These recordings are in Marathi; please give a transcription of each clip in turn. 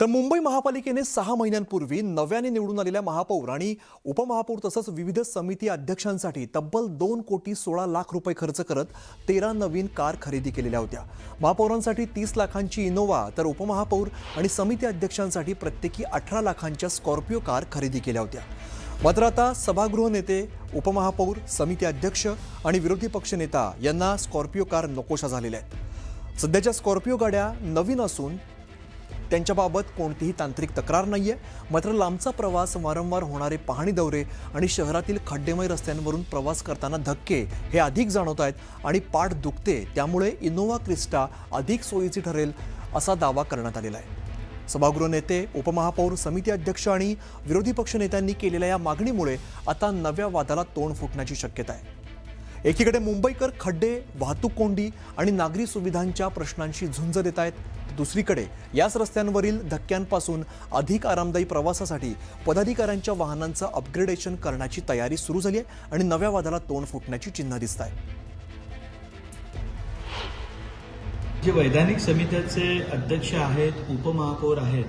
तर मुंबई महापालिकेने 6 महिन्यांपूर्वी नव्याने निवडून आलेल्या महापौर आणि उपमहापौर तसंच विविध समिती अध्यक्षांसाठी तब्बल 2,16,00,000 रुपये खर्च करत 13 नवीन कार खरेदी केलेल्या होत्या। महापौरांसाठी 30 लाखांची इनोवा तर उपमहापौर आणि समिती अध्यक्षांसाठी प्रत्येकी 18 लाखांच्या स्कॉर्पिओ कार खरेदी केल्या होत्या। मात्र आता सभागृह नेते, उपमहापौर, समिती अध्यक्ष आणि विरोधी पक्षनेता यांना स्कॉर्पिओ कार नकोशा झालेल्या आहेत। सध्याच्या स्कॉर्पिओ गाड्या नवीन असून त्यांच्याबाबत कोणतीही तांत्रिक तक्रार नाहीये। मात्र लांबचा प्रवास, वारंवार होणारे पाहणी दौरे आणि शहरातील खड्डेमय रस्त्यांवरून प्रवास करताना धक्के हे अधिक जाणवत आहेत आणि पाठ दुखते, त्यामुळे इनोवा क्रिस्टा अधिक सोयीची ठरेल असा दावा करण्यात आलेला आहे। सभागृह नेते, उपमहापौर, समिती अध्यक्ष आणि विरोधी पक्षनेत्यांनी केलेल्या या मागणीमुळे आता नव्या वादाला तोंड फुटण्याची शक्यता आहे। एकीकडे मुंबईकर खड्डे, वाहतूक कोंडी आणि नागरी सुविधांच्या प्रश्नांशी झुंज देत आहेत, दुसरीकडे याच रस्त्यांवरील धक्क्यांपासून अधिक आरामदायी प्रवासासाठी पदाधिकाऱ्यांच्या वाहनांचं अपग्रेडेशन करण्याची तयारी सुरू झाली आहे आणि नव्या वादाला तोंड फुटण्याची चिन्ह दिसत आहेत। जे वैधानिक समित्याचे अध्यक्ष आहेत, उपमहापौर आहेत,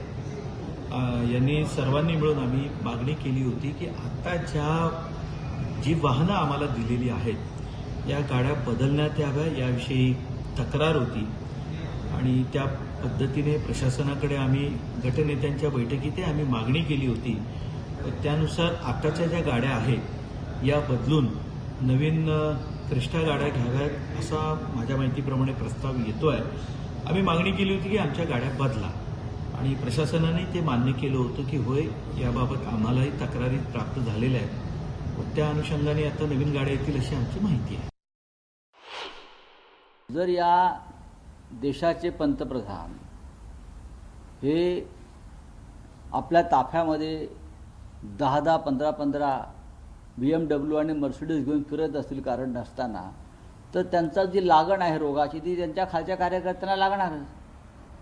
यांनी सर्वांनी मिळून आम्ही मागणी केली होती की आता जी वाहनं आम्हाला दिलेली आहेत या गाड्या बदलण्यात याव्या, याविषयी तक्रार होती आणि त्या पद्धतीने प्रशासनाकडे आम्ही गटनेत्यांच्या बैठकीत आम्ही मागणी केली होती। त्यानुसार आताच्या ज्या गाड्या आहेत या बदलून नवीन क्रिस्टा गाड्या घ्याव्यात असा माझ्या माहितीप्रमाणे प्रस्ताव येतोय। आम्ही मागणी केली होती की आमच्या गाड्या बदला आणि प्रशासनाने ते मान्य केलं होतं की होय, याबाबत आम्हालाही तक्रारी प्राप्त झालेल्या आहेत। त्या अनुषंगाने आता नवीन गाड्या येतील अशी आमची माहिती आहे। जर या देशाचे पंतप्रधान हे आपल्या ताफ्यामध्ये 10-10, 15-15 BMW आणि मर्सिडीज घेऊन फिरत असतील कारण नसताना, तर त्यांचा जी लागण आहे रोगाची ती त्यांच्या खालच्या कार्यकर्त्यांना लागणारच।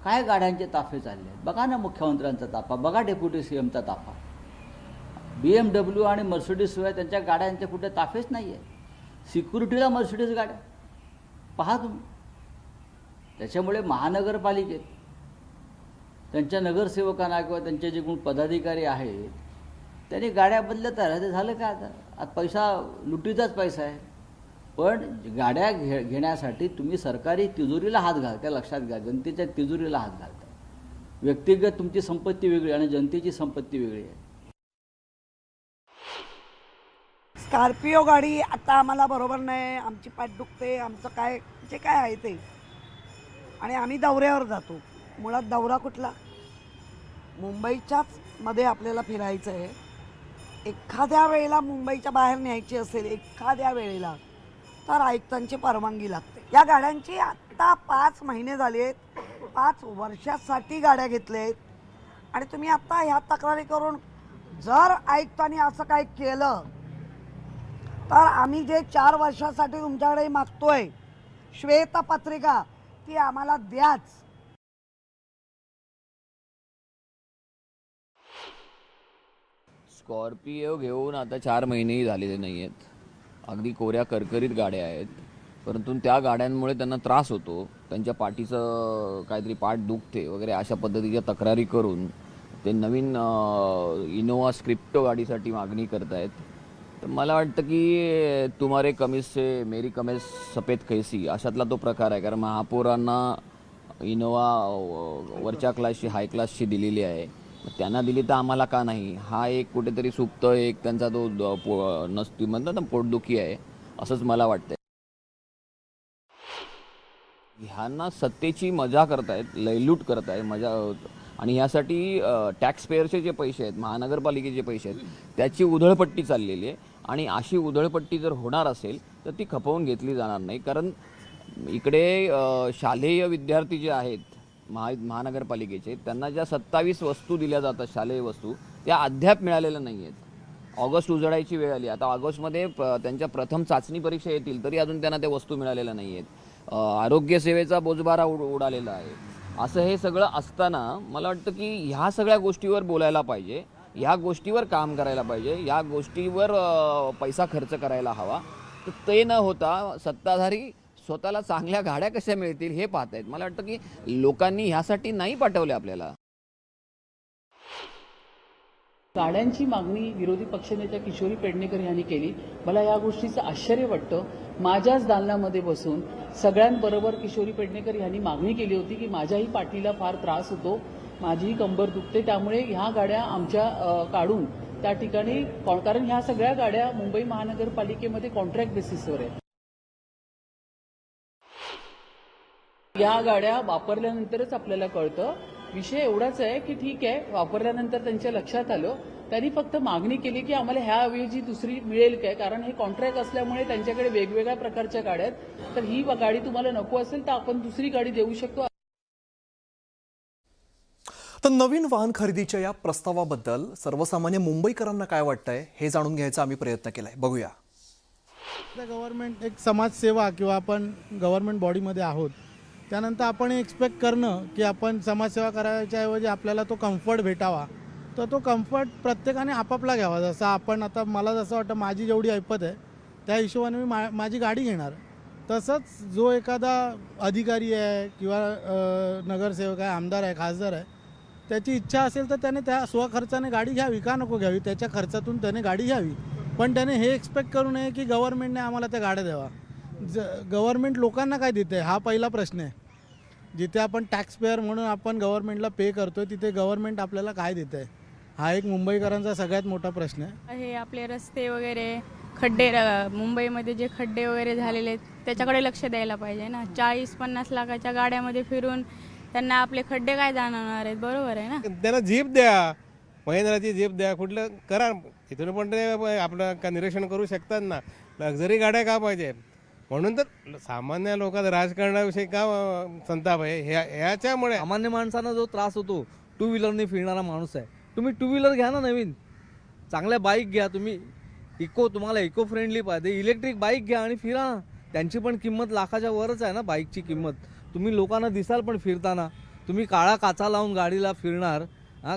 काय गाड्यांचे ताफे चालले आहेत बघा ना, मुख्यमंत्र्यांचा ताफा बघा, डेप्युटी सीएमचा ताफा, BMW आणि मर्सिडीज शिवाय त्यांच्या गाड्यांचे कुठे ताफेच नाही आहे। सिक्युरिटीला मर्सिडीज गाड्या पहा तुम्ही। त्याच्यामुळे महानगरपालिकेत त्यांच्या नगरसेवकांना किंवा त्यांचे जे कोण पदाधिकारी आहेत त्यांनी गाड्या बदलत राहिले, झालं काय आता पैसा लुटीचाच पैसा आहे। पण गाड्या घेण्यासाठी तुम्ही सरकारी तिजोरीला हात घालता, लक्षात घ्या, जनतेच्या तिजोरीला हात घालता। व्यक्तिगत तुमची संपत्ती वेगळी आणि जनतेची संपत्ती वेगळी आहे। स्कॉर्पिओ गाडी आता आम्हाला बरोबर नाही, आमची पाठ दुखते, आमचं काय जे काय आहे ते, आणि आम्ही दौऱ्यावर जातो। मुळात दौरा कुठला, मुंबईच्याच मध्ये आपल्याला फिरायचं आहे। एखाद्या वेळेला मुंबईच्या बाहेर न्यायची असेल एखाद्या वेळेला तर आयुक्तांची परवानगी लागते। या गाड्यांची आत्ता 5 महिने झाले आहेत, 5 वर्षासाठी गाड्या घेतल्या आहेत आणि तुम्ही आत्ता ह्या तक्रारी करून जर आयुक्तांनी असं काय केलं तर आम्ही जे 4 वर्षासाठी तुमच्याकडे मागतोय श्वेतपत्रिका ती आम्हाला द्याच। स्कॉर्पिओ घेऊन आता 4 महिनेही झालेले नाही आहेत, अगदी कोऱ्या करकरीत गाड्या आहेत, परंतु त्या गाड्यांमुळे त्यांना त्रास होतो, त्यांच्या पाठीचं काहीतरी पाठ दुखते वगैरे अशा पद्धतीच्या तक्रारी करून ते नवीन इनोवा स्क्रिप्टो गाडीसाठी मागणी करत आहेत। तर मला वाटतं की तुम्हारे कमीज से मेरी कमीज सफेद कैसी अशातला तो प्रकार आहे, कारण महापौरांना इनोवा वरच्या क्लासची, हाय क्लासची दिलेली आहे, त्यांना दिली तर आम्हाला का नाही, हा एक कुठेतरी सुप्त एक त्यांचा तो नसती म्हणतात ना, पोटदुखी आहे असंच मला वाटतंय। ह्यांना सत्तेची मजा करतायत, लयलूट करतायत मजा, आणि ह्यासाठी टॅक्स पेअरचे जे पैसे आहेत, महानगरपालिकेचे पैसे आहेत, त्याची उधळपट्टी चाललेली आहे आणि अशी उधळपट्टी जर होणार असेल तर ती खपवून घेतली जाणार नाही। कारण इकडे शालेय विद्यार्थी जे आहेत महानगरपालिकेचे, त्यांना ज्या 27 वस्तू दिल्या जातात शालेय वस्तू, त्या अद्याप मिळालेल्या नाही आहेत। ऑगस्ट उजडायची वेळ आली, आता ऑगस्टमध्ये त्यांच्या प्रथम चाचणी परीक्षा येतील तरी अजून त्यांना त्या वस्तू मिळालेल्या नाही आहेत। आरोग्यसेवेचा बोजबारा उडालेला आहे। असं हे सगळं असताना मला वाटतं की ह्या सगळ्या गोष्टीवर बोलायला पाहिजे, ह्या गोष्टीवर काम करायला पाहिजे, या गोष्टीवर पैसा खर्च करायला हवा। तर ते न होता सत्ताधारी स्वतःला चांगल्या गाड्या कशा मिळतील हे पाहतायत। मला वाटतं की लोकांनी ह्यासाठी नाही पाठवले आपल्याला। गाड्यांची मागणी विरोधी पक्षनेत्या किशोरी पेडणेकर यांनी केली. मला या गोष्टीचं आश्चर्य वाटतं. माझ्याच दालनामध्ये बसून सगळ्यांबरोबर किशोरी पेडणेकर यांनी मागणी केली होती की माझ्याही पाठीला फार त्रास होतो, माझीही कंबर दुखते, त्यामुळे ह्या गाड्या आमच्या काढून त्या ठिकाणी, कारण ह्या सगळ्या गाड्या मुंबई महानगरपालिकेमध्ये कॉन्ट्रॅक्ट बेसिसवर आहेत. या गाड्या वापरल्यानंतरच आपल्याला कळतं. विषय एवढाच आहे की ठीक आहे, वापरल्यानंतर त्यांच्या लक्षात आलं, त्यांनी फक्त मागणी केली की आम्हाला ह्याऐवजी दुसरी मिळेल काय, कारण हे कॉन्ट्रॅक्ट असल्यामुळे त्यांच्याकडे वेगवेगळ्या प्रकारच्या गाड्या आहेत, तर ही गाडी तुम्हाला नको असेल तर आपण दुसरी गाडी देऊ शकतो. तर नवीन वाहन खरेदीच्या या प्रस्तावाबद्दल सर्वसामान्य मुंबईकरांना काय वाटतंय हे जाणून घ्यायचा आम्ही प्रयत्न केलाय. बघूया. गव्हर्नमेंट एक समाजसेवा किंवा आपण गव्हर्नमेंट बॉडीमध्ये आहोत, त्यानंतर आपण एक्सपेक्ट करणं की आपण समाजसेवा करायच्या ऐवजी आपल्याला तो कम्फर्ट भेटावा, तर तो कम्फर्ट प्रत्येकाने आपापला घ्यावा. जसं आपण आता, मला जसं वाटतं माझी जेवढी ऐपत आहे त्या हिशोबाने मी माझी गाडी घेणार. तसंच जो एखादा अधिकारी आहे किंवा नगरसेवक आहे, आमदार आहे, खासदार आहे, त्याची इच्छा असेल तर त्याने त्या स्वखर्चाने गाडी घ्यावी, का नको घ्यावी, त्याच्या खर्चातून त्याने गाडी घ्यावी. पण त्याने हे एक्सपेक्ट करू नये की गव्हर्नमेंटने आम्हाला त्या गाड्या द्यावा. गव्हर्नमेंट लोकांना काय देते हा पहिला प्रश्न आहे. जिथे आपण टॅक्स पेअर म्हणून आपण गव्हर्नमेंटला पे करतोय, तिथे गव्हर्नमेंट आपल्याला काय देत आहे, हा एक मुंबईकरांचा सगळ्यात मोठा प्रश्न आहे. हे आपले रस्ते वगैरे खड्डे, मुंबईमध्ये जे खड्डे वगैरे झालेले आहेत त्याच्याकडे लक्ष द्यायला पाहिजे ना. 40-50 लाखाच्या गाड्यामध्ये फिरून त्यांना आपले खड्डे काय जाणवणार आहेत, बरोबर आहे ना. त्यांना जीप द्या, महिंद्राची जीप द्या, कुठलं करा, इथून पण ते आपलं का निरीक्षण करू शकतात ना. लक्झरी गाड्या का पाहिजे, म्हणून तर सामान्य लोकांना राजकारणाविषयी का संताप आहे ह्याच्यामुळे. सामान्य माणसांना जो त्रास होतो, टू व्हीलरने फिरणारा माणूस आहे, तुम्ही टू व्हीलर घ्या ना, नवीन चांगल्या बाईक घ्या तुम्ही, तुम्हाला इको फ्रेंडली पाहिजे, इलेक्ट्रिक बाईक घ्या आणि फिरा ना. त्यांची पण किंमत लाखाच्या वरच आहे ना बाईकची किंमत. तुम्ही लोकांना दिसाल पण फिरताना, तुम्ही काळा काचा लावून गाडीला फिरणार,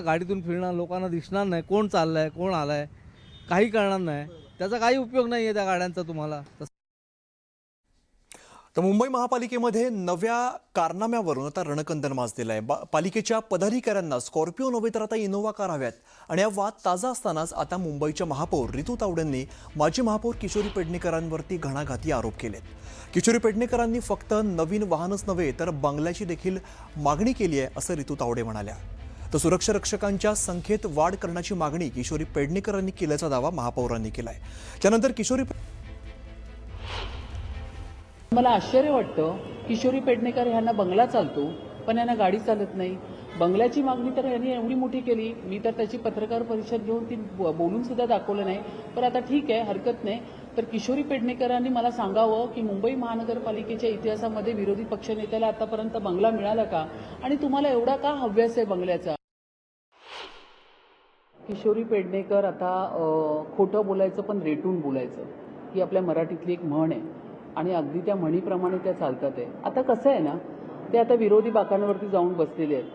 गाडीतून फिरणार, लोकांना दिसणार नाही कोण चाललंय कोण आलाय, काही कळणार नाही, त्याचा काही उपयोग नाही आहे त्या गाड्यांचा तुम्हाला. तर मुंबई महापालिकेमध्ये नव्या कारनाम्यावरून आता रणकंदन माजलेला आहे. पालिकेच्या पदाधिकाऱ्यांना स्कॉर्पिओ नव्हे तर आता इनोव्हा कार हव्यात. आणि हा वाद ताजा असतानाच आता मुंबईच्या महापौर रितू तावडेंनी माजी महापौर किशोरी पेडणेकरांवरती घणाघाती आरोप केलेत. किशोरी पेडणेकरांनी फक्त नवीन वाहनच नव्हे तर बंगल्याची देखील मागणी केली आहे असं रितू तावडे म्हणाल्या. तर सुरक्षा रक्षकांच्या संख्येत वाढ करण्याची मागणी किशोरी पेडणेकरांनी केल्याचा दावा महापौरांनी केलाय. त्यानंतर किशोरी मला आश्चर्य वाटतं, किशोरी पेडणेकर यांना बंगला चालतो पण यांना गाडी चालत नाही. बंगल्याची मागणी तर यांनी एवढी मोठी केली, मी तर त्याची पत्रकार परिषद घेऊन ती बोलून सुद्धा दाखवलं नाही. पण आता ठीक आहे, हरकत नाही. तर किशोरी पेडणेकरांनी मला सांगावं की मुंबई महानगरपालिकेच्या इतिहासामध्ये विरोधी पक्षनेत्याला आतापर्यंत बंगला मिळाला का, आणि तुम्हाला एवढा का हव्यास आहे बंगल्याचा. किशोरी पेडणेकर आता खोटं बोलायचं पण रेटून बोलायचं ही आपल्या मराठीतली एक म्हण आहे, आणि अगदी त्या म्हणीप्रमाणे त्या चालतात आहे. आता कसं आहे ना, ते आता विरोधी बाकांवरती जाऊन बसलेले आहेत.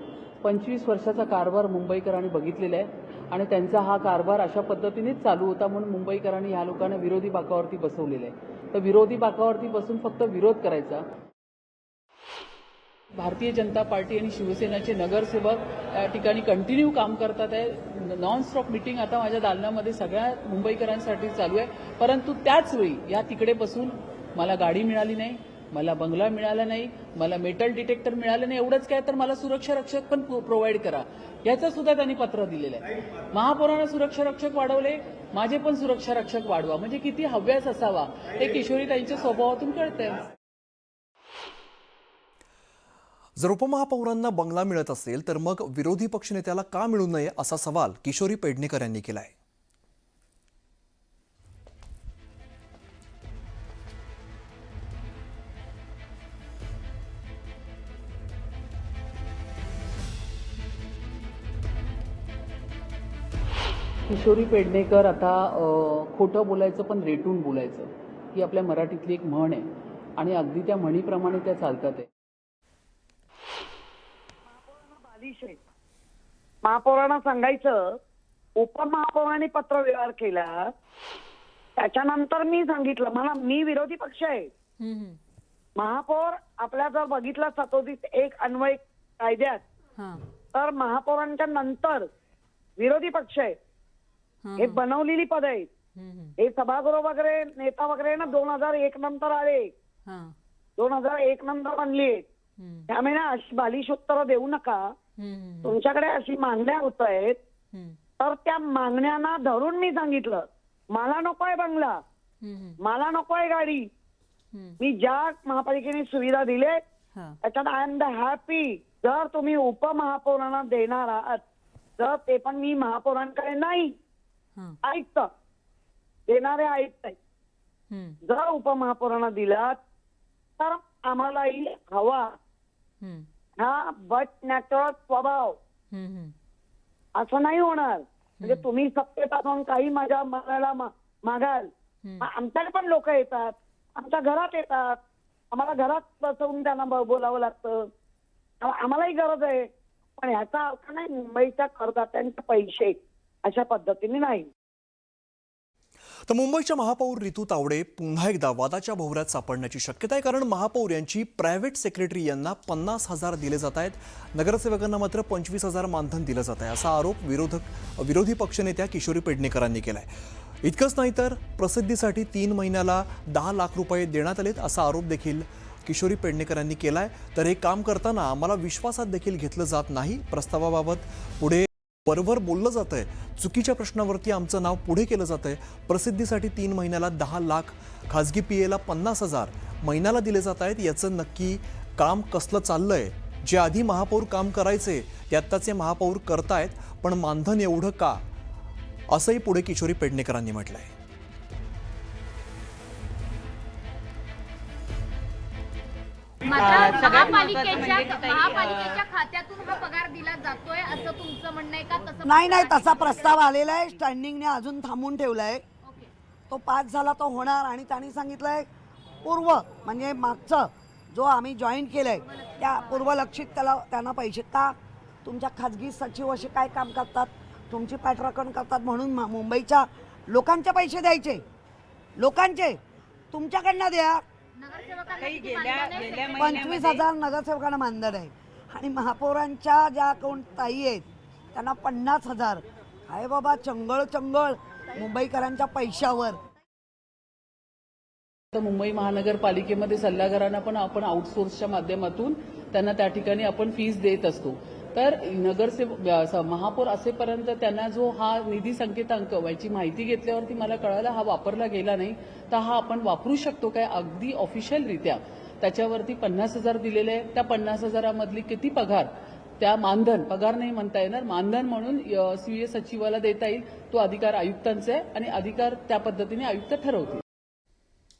25 वर्षाचा कारभार मुंबईकरांनी बघितलेला आहे, आणि त्यांचा हा कारभार अशा पद्धतीनेच चालू होता, म्हणून मुंबईकरांनी ह्या लोकांना विरोधी बाकावरती बसवलेलं आहे. तर विरोधी बाकावरती बसून फक्त विरोध करायचा. भारतीय जनता पार्टी आणि शिवसेनेचे नगरसेवक या ठिकाणी कंटिन्यू काम करतात आहे. नॉनस्टॉप मिटिंग आता माझ्या दालनामध्ये सगळ्या मुंबईकरांसाठी चालू आहे. परंतु त्याच वेळी या तिकडे बसून मला गाडी मिळाली नाही, मला बंगला मिळाला नाही, मला मेटल डिटेक्टर मिळालं नाही, एवढंच काय तर मला सुरक्षा रक्षक पण प्रोव्हाइड करा, याचं सुद्धा त्यांनी पत्र दिलेलं आहे. महापौरांना सुरक्षा रक्षक वाढवले, माझे पण सुरक्षा रक्षक वाढवा, म्हणजे किती हव्यास असावा हे किशोरी ताईंच्या स्वभावातून कळतंय. जर उपमहापौरांना बंगला मिळत असेल तर मग विरोधी पक्षनेत्याला का मिळू नये असा सवाल किशोरी पेडणेकर यांनी केलाय. किशोरी पेडणेकर आता खोटं बोलायचं पण रेटून बोलायचं ही आपल्या मराठीतली एक म्हण आहे, आणि अगदी त्या म्हणीप्रमाणे त्या चालतात आहे. महापौरांना सांगायचं, उपमहापौरांनी पत्र व्यवहार केला, त्याच्यानंतर मी सांगितलं, मी विरोधी पक्ष आहे. महापौर आपल्या जर बघितला 37(1) अन्वय कायद्यात, तर महापौरांच्या नंतर विरोधी पक्ष आहे. हे बनवलेली पद आहेत. हे सभागृह वगैरे नेता वगैरे ना 2001 नंतर आले, 2001 नंतर बनली. त्यामुळे ना अशी बालिश उत्तरं देऊ नका. तुमच्याकडे अशी मागण्या होत आहेत, तर त्या मागण्यांना धरून मी सांगितलं, मला नकोय बंगला, मला नकोय गाडी. मी ज्या महापालिकेने सुविधा दिले त्याच्यात आय एम द हॅपी. जर तुम्ही उपमहापौरांना देणार आहात, तर ते पण मी महापौरांकडे नाही, आयुक्त देणारे आयुक्त आहेत. जर उपमहापौरांना दिलात तर आम्हालाही हवा हा बट नॅचरल स्वभाव. असं नाही होणार. म्हणजे तुम्ही सत्तेत असून काही माझ्या मनाला मागाल. आमच्याकडे पण लोक येतात, आमच्या घरात येतात, आम्हाला घरात बसवून त्यांना बोलावं लागतं. आम्हालाही गरज आहे, पण ह्याचा अर्थ नाही मुंबईच्या करदात्यांचे पैसे अशा पद्धतीने नाही. तर मुंबईच्या महापौर रितू तावडे पुन्हा एकदा वादाच्या भोवऱ्यात सापडण्याची शक्यता आहे, कारण महापौर यांची प्रायव्हेट सेक्रेटरी यांना 50,000 दिले जात आहेत, नगरसेवकांना मात्र 25,000 मानधन दिलं जात आहे, असा आरोप विरोधी पक्षनेत्या किशोरी पेडणेकरांनी केलाय. इतकंच नाही तर प्रसिद्धीसाठी 3 महिन्याला 10 लाख रुपये देण्यात आलेत असा आरोप देखील किशोरी पेडणेकरांनी केलाय. तर हे काम करताना आम्हाला विश्वासात देखील घेतलं जात नाही. प्रस्तावाबाबत पुढे वरवर बोललं जात आहे. चुकीच्या प्रश्नावरती आमचं नाव पुढे केलं जात आहे. प्रसिद्धीसाठी 3 महिन्याला 10 लाख, खाजगी पीएला 50,000 महिन्याला दिले जात आहेत. याचं नक्की काम कसलं चाललंय? जे आधी महापौर काम करायचे ते आत्ताचे महापौर करतायत, पण मानधन एवढं का, असंही पुढे किशोरी पेडणेकरांनी म्हटलंय. मात्र महापालिकेच्या खात्यातून हा पगार दिला जातोय असं तुमचं म्हणणं आहे का? तसं नाही, तसा प्रस्ताव आलेला आहे. स्टँडिंगने अजून थांबून ठेवलाय. तो पास झाला तो होणार. आणि त्यांनी सांगितलंय पूर्व म्हणजे मागचं जो आम्ही जॉईन केलंय त्या पूर्वलक्षित त्यांना पैसे का. तुमच्या खाजगी सचिव असे काय काम करतात, तुमची पाठराखण करतात, म्हणून मुंबईच्या लोकांचे पैसे द्यायचे. लोकांचे तुमच्याकडनं द्या. 25,000 नगरसेवकांना मानधन आहे, आणि महापौरांच्या ज्या कोण ताई आहेत त्यांना 50,000. काय बाबा, चंगळ मुंबईकरांच्या पैशावर. मुंबई महानगरपालिकेमध्ये सल्लागारांना पण आपण आउटसोर्सच्या माध्यमातून त्यांना त्या ठिकाणी आपण फीस देत असतो. तर नगरसेवक महापौर असेपर्यंत त्यांना जो हा निधी संकेतांक याची माहिती घेतल्यावरती मला कळालं हा वापरला गेला नाही. तर हा आपण वापरू शकतो काय अगदी ऑफिशियलरित्या. त्याच्यावरती 50,000 दिलेले आहे. त्या 50,000 किती पगार, त्या मानधन, पगार नाही म्हणता येणार, मानधन म्हणून सीए सचिवाला देता येईल. तो अधिकार आयुक्तांचा आहे आणि अधिकार त्या पद्धतीने आयुक्त ठरवतील.